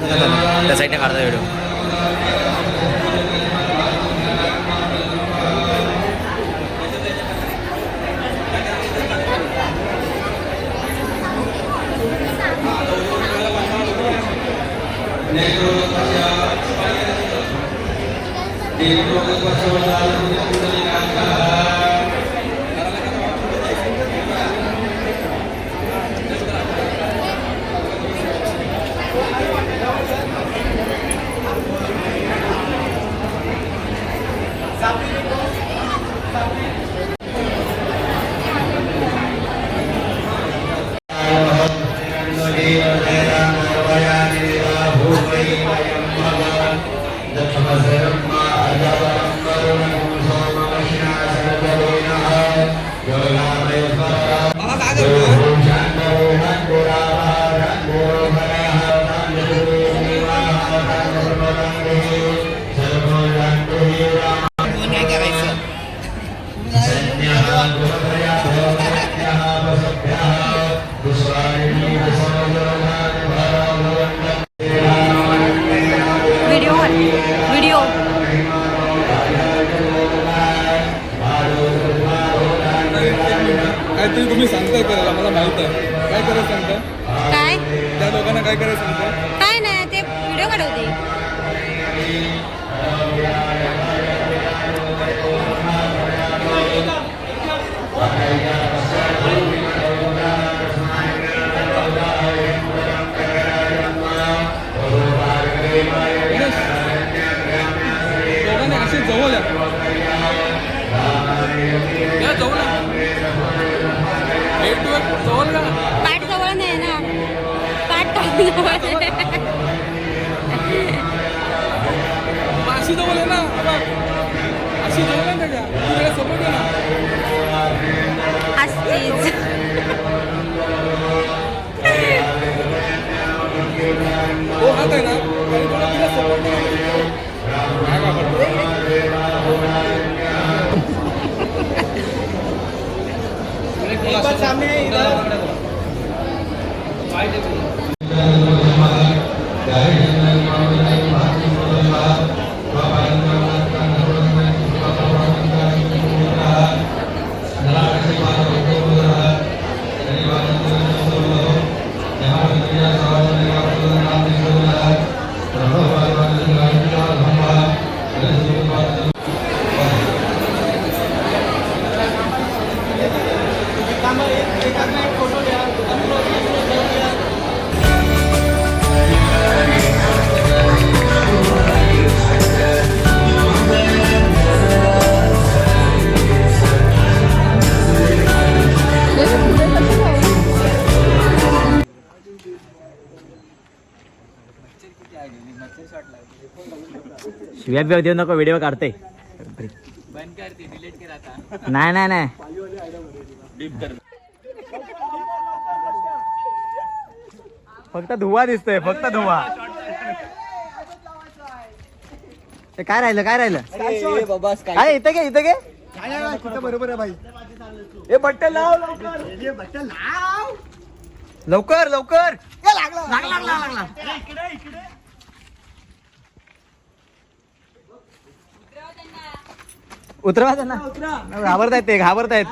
त्या साईडने काढता व्हिडिओ. काहीतरी तुम्ही सांगताय करायला मला माहित आहे. काय करायचं सांगताय? काय त्या लोकांना काय करायचं सांगताय? काय नाही ते व्हिडिओ काढवते. लोकांना असे जवळ या जवळ जवळ का पाठ जवळ नाही ना, पाठ जवळ अशी जवळ आहे ना, अशी जवळ आहे का तुझ्या सपोर्ट आहे ना. असतीच. हो हात आहे ना, तुला सपोर्ट काय शिव्या बिव्या देऊ नको, व्हिडिओ काढते. नाही नाही नाही फक्त धुवा दिसतोय, फक्त धुवा. ते काय राहिलं, काय राहिलं? काय इथं घे, इथं घे. बरोबर आहे भाई. हे बट्टल लाव लवकर लवकर. लागला. उतरवा त्यांना. घाबरतायत ते, घाबरतायत.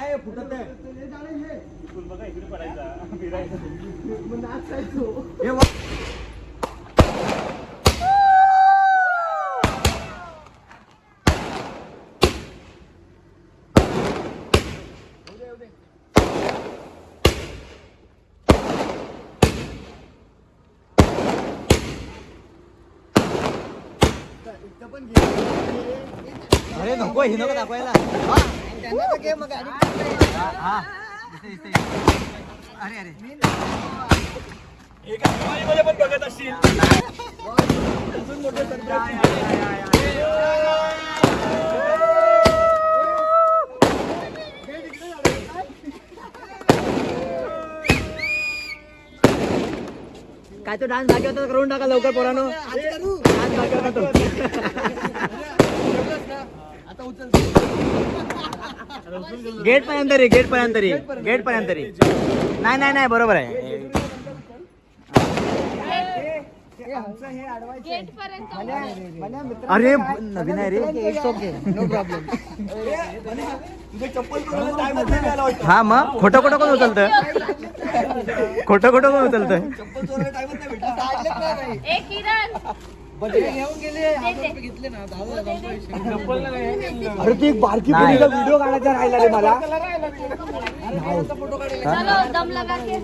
अरे नको, ही नको दाखवायला. अरे अरे पण बघत असतील. काय तो डान्स बाकी होता करून टाका लवकर पोरांनो. डान्स बाकी होता तो. गेट पर्यंत रे, गेट पर्यंत रे, गेट पर्यंत रे. नाही नाही नाही बरोबर आहे. गेट पर्यंत अरे नवीन आहे रे. It's okay, no problem. हा मग खोटं खोटं कोण उचलतं? खोटं खोटं कोण उचलतं? ए किरण अरे ती एक बारकी मुलीचा व्हिडिओ काढायचा राहिला रे मला. चलो दम लगा के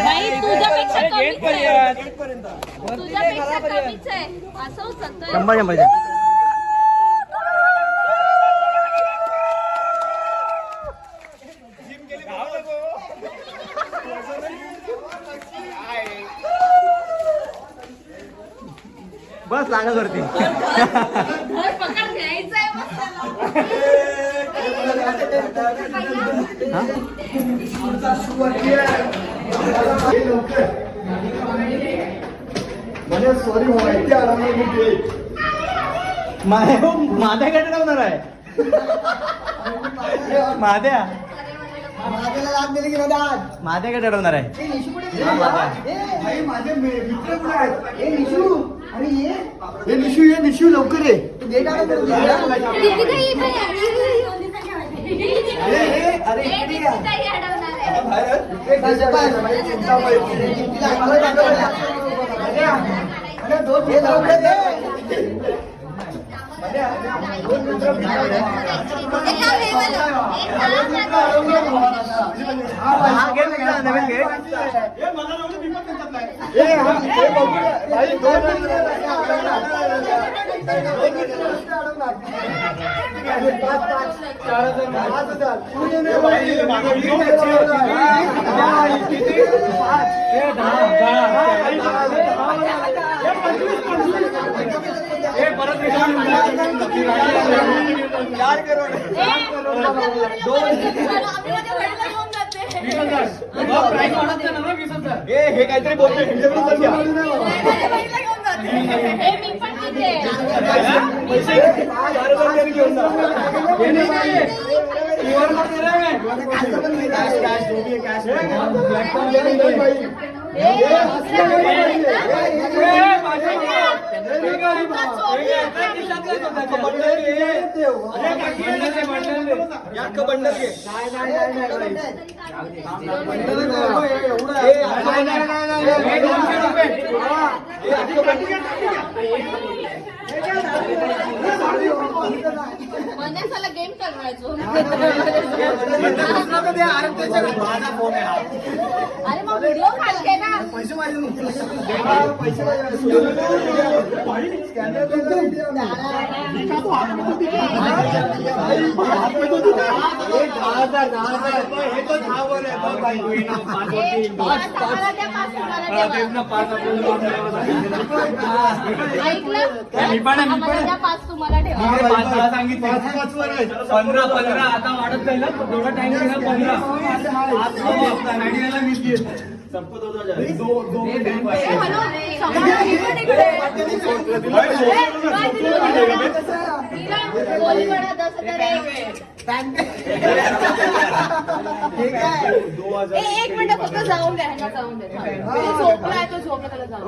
नाही तुझ्यापेक्षा कमीच आहे. तुझ्यापेक्षा कमीच आहे असं उचलतोय. 100. बस लागत वरती. घर पकड घ्यायचंय मग सॉरी माहिती माझ्याकडे लावणार आहे. माझ्याकडे अडवणार आहे. माझे मित्र कुठे आहेत? हे निशू लवकर ये. नवीन घे. हे काहीतरी बोलतोय. मी पण तिथे मनासाला गेम करायचो. अरे मग व्हिडिओ काढते ना. ऐकलं 5 तुम्हाला ठेवा. 15 आता वाढत जाईल. थोडा टाइम गेला 15. एक मिनिट फक्त जाऊन द्या. जाऊन द्या. झोपलाय तो झोपला त्याला जाऊन.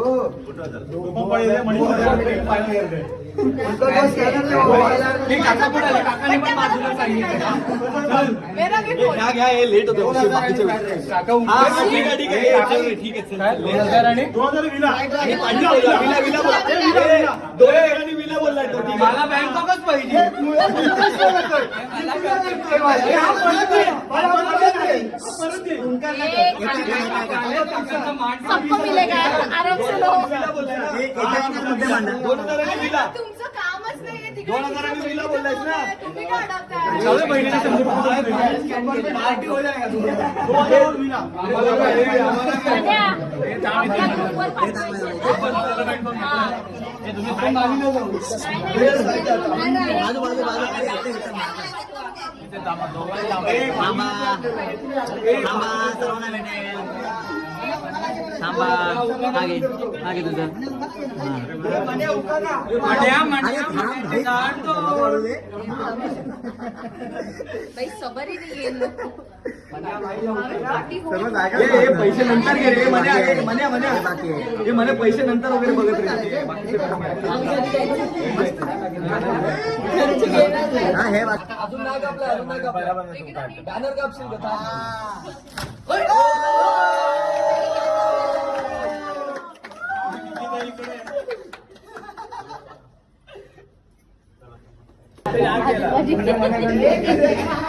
लेट होतो. मला बँकॉकच पाहिजे. सबको मिलेगा आराम से लो. तुमचं कामच नाहीये. 2000 विला बोललायस ना. तुम्ही का अडवताय? पार्टी हो जाएगा. थांबा मागे मागे तुझं बाई सबरी नाही येईल पैसे नंतर घे रे म्हणे पैसे नंतर वगैरे बघत रे अजून नाही कापलं बॅनर कापशील का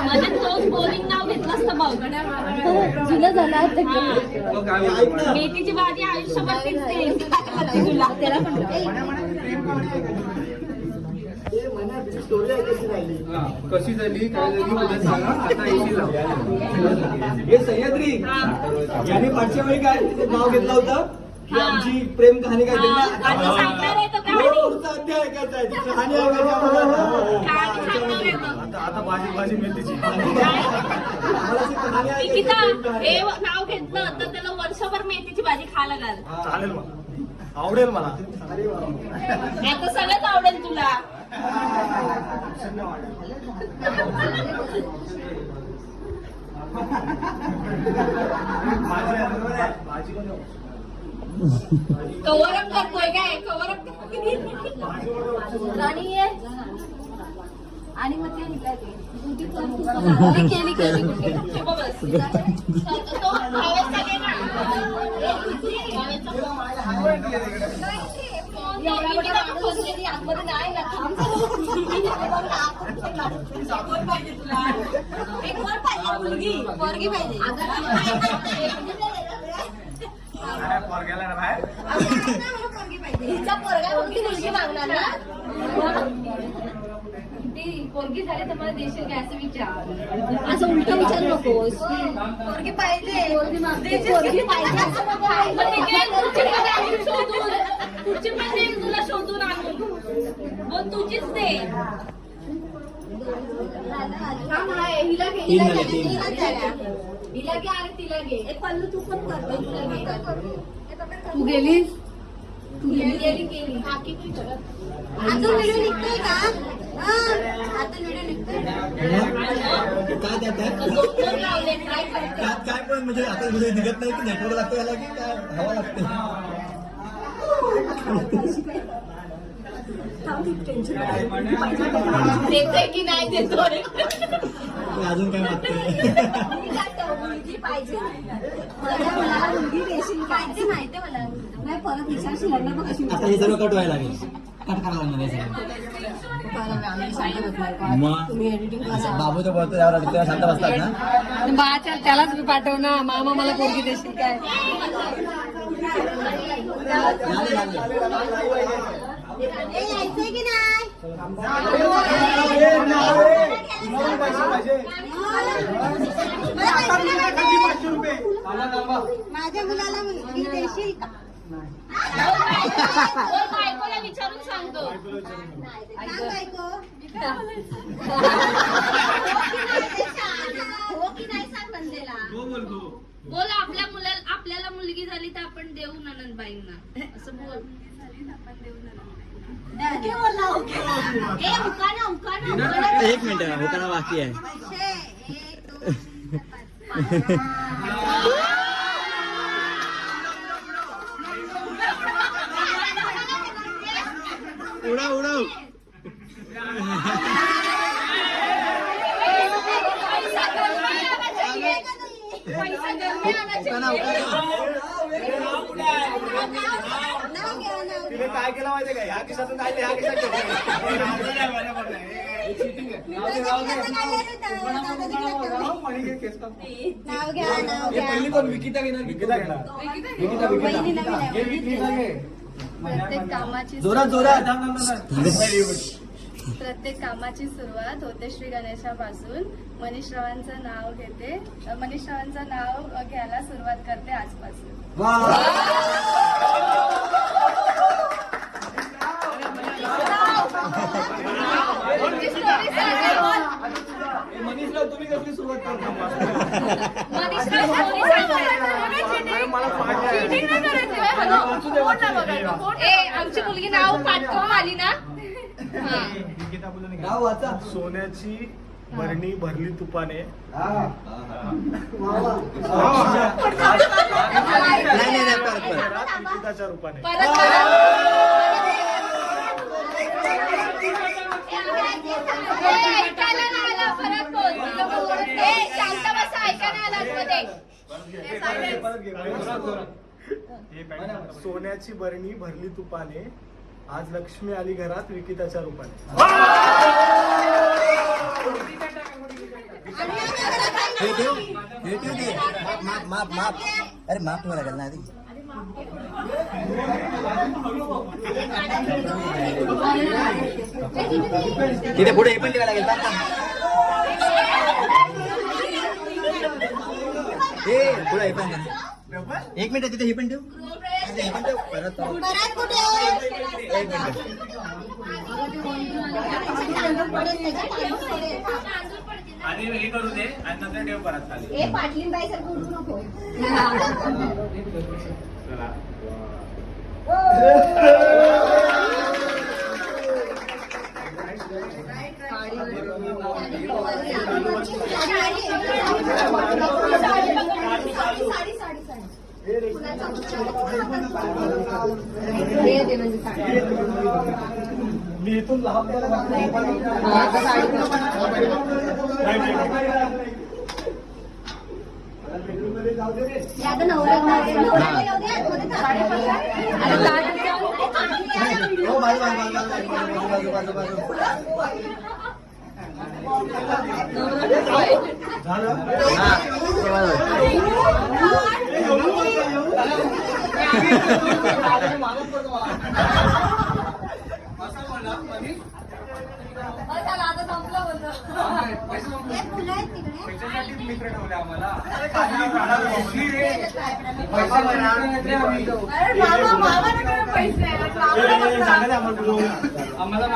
म्हणजे तोच बोलिंग नाव घेतलं असतं भाऊ जुनं झालं मेथीची भाजी आयुष्यभर टिकते तुला त्याला पण कशी झाली काय झाली सांगा आता हे सह्याद्री यांनी मागच्या वेळी काय नाव घेतलं होतं की आमची प्रेम कहाणी काय सांगणार आहे तो अध्याय ऐकायचा आहे कहाणी आता भाजी मेथीची निकिता हे नाव घेतलं तर त्याला वर्षभर मेथीची भाजी खायला घाल चालेल मला आवडेल मला आता सगळंच आवडेल तुला कवरअप करतोय काय कवरअप राणी आहे आणि मग ते निघाले केली बस तो भावेचा घे ना आतमध्ये नाही ना पाहिजे तुला एक वर पाहिजे मुलगी पोरगी पाहिजे हिचा पोरगा मुलगी मागणार ना पोरगी झाली तर मला देशील काय असं विचार असं उलट विचार नकोस पोरगी पाहिजे पोरगी पाहिजे असं नको पुढची पण देईल तुला शोधून आणून बोल तुझीच दे हिला घे आणि तिला घे एक पल्लू तू पण कर तू गेलीस गेली बाकी नाही करत आता व्हिडिओ निघतोय का आता व्हिडिओ निघतोय काय पण म्हणजे आता व्हिडिओ निघत नाही की नेटवर्क लागतो याला की काय हवा लागते देतोय की नाही देतोय अजून काय मागतोय मुलगी पाहिजे मला मुलगी देशील पाहिजे माहिती मला नाही परत विचारशील लग्न बघ कशी आता हे सर्व कट व्हायला लागेल कट करायला लागणार हे सगळं मग बाबू तर बोलतो यावर अडकतो शांत बसतात ना बाच्या त्यालाच मी पाठव ना मामा मला पोरगी देशील काय यायचंय की नाही माझ्या मुलाला मुलगी देशील का बायकोला विचारून सांगतो हो की नाही सांग नंदेला बोल आपल्याला मुलगी झाली तर आपण देऊ ननंदबाईंना असं बोल एक मिनिट होताना बाकी आहे उडव उडव तिने काय केलं माहितीये का ह्या किशातून काय ह्या किशात पहिली कोण विकिता घेणार विकिता घेणार प्रत्येक कामाची जोरात जोरात प्रत्येक कामाची सुरुवात होते श्री गणेशापासून. मनीष रावांचं नाव घेते, मनीष रावांचं नाव घ्यायला सुरुवात करते आजपासून. मनीषराव तुम्ही कसली सुरुवात करता? मनीषराव आमची मुलगी नाव पाठवून आली ना. नाव वाचा. सोन्याची भरणी भरली तुपाने. विकिताच्या रूपाने. ऐकायला नाही आला, परत बोल. शांत बसा, ऐकायला आला मध्ये. सोन्याची भरणी भरली तुपाने, आज लक्ष्मी आली घरात विकिताच्या रूपाने. अरे माफ ठेवा लागेल ना आधी. तिथे पुढे हे पण ठेवा लागेल. हे पुढे हे पण एक मिनिट तिथे हे पण ठेव. हे पण ठेव परत. एक मिनिट. आणि हे करू दे आणि नंतर ठेव परत खाली. चला. मी इथून लहान मित्र ठेवले आम्हाला. आम्हाला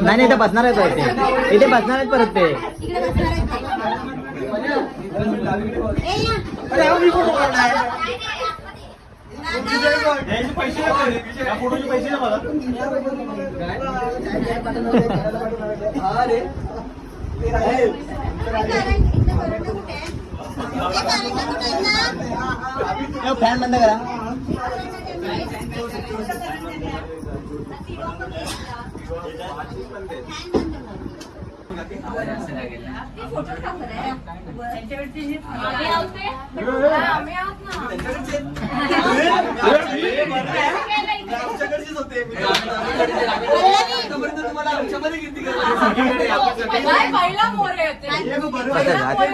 नाही नाही, ते बसणार आहे ते. इथे बसणार आहेत परत ते. पैसे या फोटोचे पैसे ना मला. फॅन बंद करा.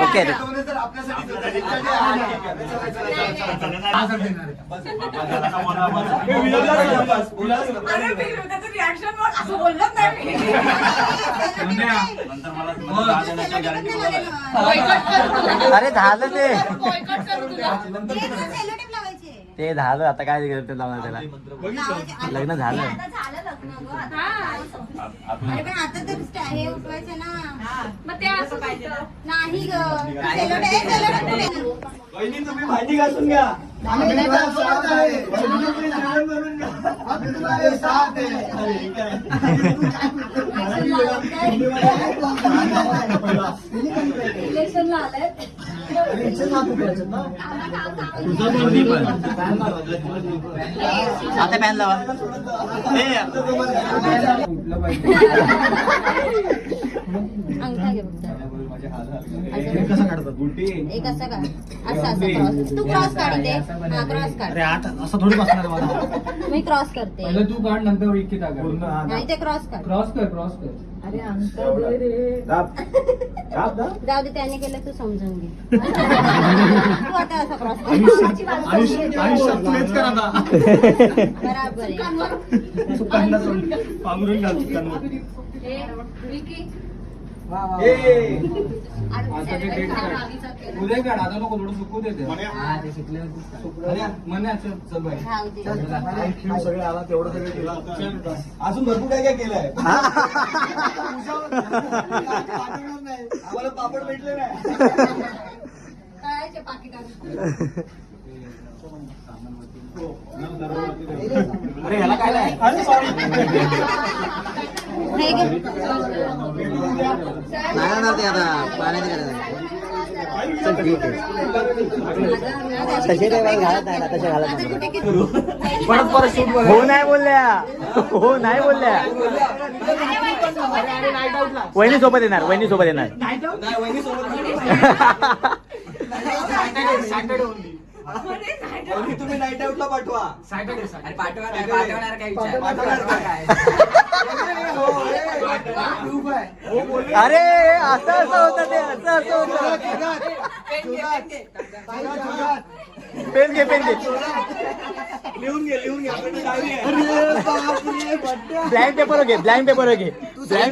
ओके. अरे झालं ते झालं. आता काय लावणार त्याला. लग्न झालं. अरे पण आता तर हे उठवायचं ना. मग ते असं पाहिजे नाही ग. वहिनी तुम्ही भाजी घासून घ्या. इलेक्शनला आलाय. आता पॅन लावा. अंगठा घे फक्त. कसं काढतात गुलटी? एक असं काढ. असं असं क्रॉस. तू क्रॉस काढ इथे. हा क्रॉस काढ. अरे आता असं थोडी बसणार मला. मी क्रॉस करते. पहिलं तू काढ नंतर विकिता काढ. पूर्ण हा, नाही ते क्रॉस काढ. क्रॉस कर क्रॉस कर. दाब. दाब दाब. जाऊ दे त्याने केलं तू समजून घे. तू आता असं क्रॉस कर. आयुष्यात तुझेच कर आता. बराबर आहे. चुकांना पांघरून घाल चुकांना. आता ते डेट काढ. उद्या काढ, आता नको थोडं सुकू देते. म्हणे चल बाई. क्यू सगळे आला तेवढं सगळं केलं. अजून भरपूर काय काय केलंय. आम्हाला पापड भेटले नाही. तळायचे पाकिट अरे ह्याला काय नाही. अरे सॉरी. नाही ना ते आता पाण्याची गरज आहे. तसे काय बाई घालत नाही ना, तसे घालत नाही. परत शूट हो नाही बोलल्या. हो नाही बोलल्या. वहिनी सोबत येणार. नाही, वहिनी सोबत सॅटर्डे ओनली. वहिनी तुम्ही नाईट आउटला पाठवा. सॅटर्डे पाठवणार काय अरे असं होतं ते. असं होतं. पेन घे. लिहून घे आपल्याकडे डायरी आहे. ब्लँक पेपर घे. साईन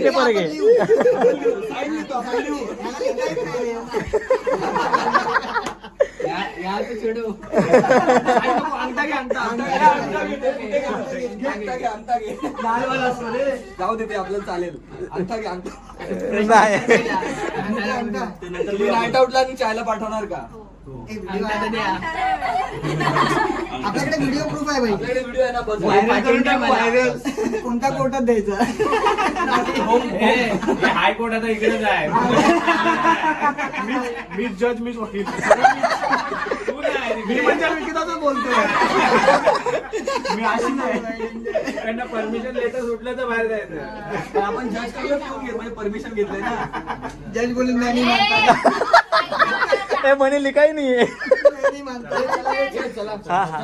लिहितो आपण, लिहू. अंगठा घे. लालवाला असतो रे. जाऊ दे ते आपल्याला चालेल. अंगठा घे. नाही. तुम्ही नाईट आउटला आणि चायला पाठवणार का? आपल्याकडे व्हिडिओ प्रूफ आहे भाई. आपल्याकडे व्हिडिओ आहे ना, बस व्हायरल. कोणत्या कोर्टात द्यायचं. हायकोर्ट आता इकडेच आहे. मीच जज मीच वकील. तू नाही. मी म्हणजे विकिताच बोलतोय. मी अशी नाही. त्यांना परमिशन लेटर सुटलं तर बाहेर जायचं. आपण जज कडे घेऊन घे, म्हणजे परमिशन घेतलंय ना. जज बोलून नाही म्हणे लिखाई नाहीये. चला हा.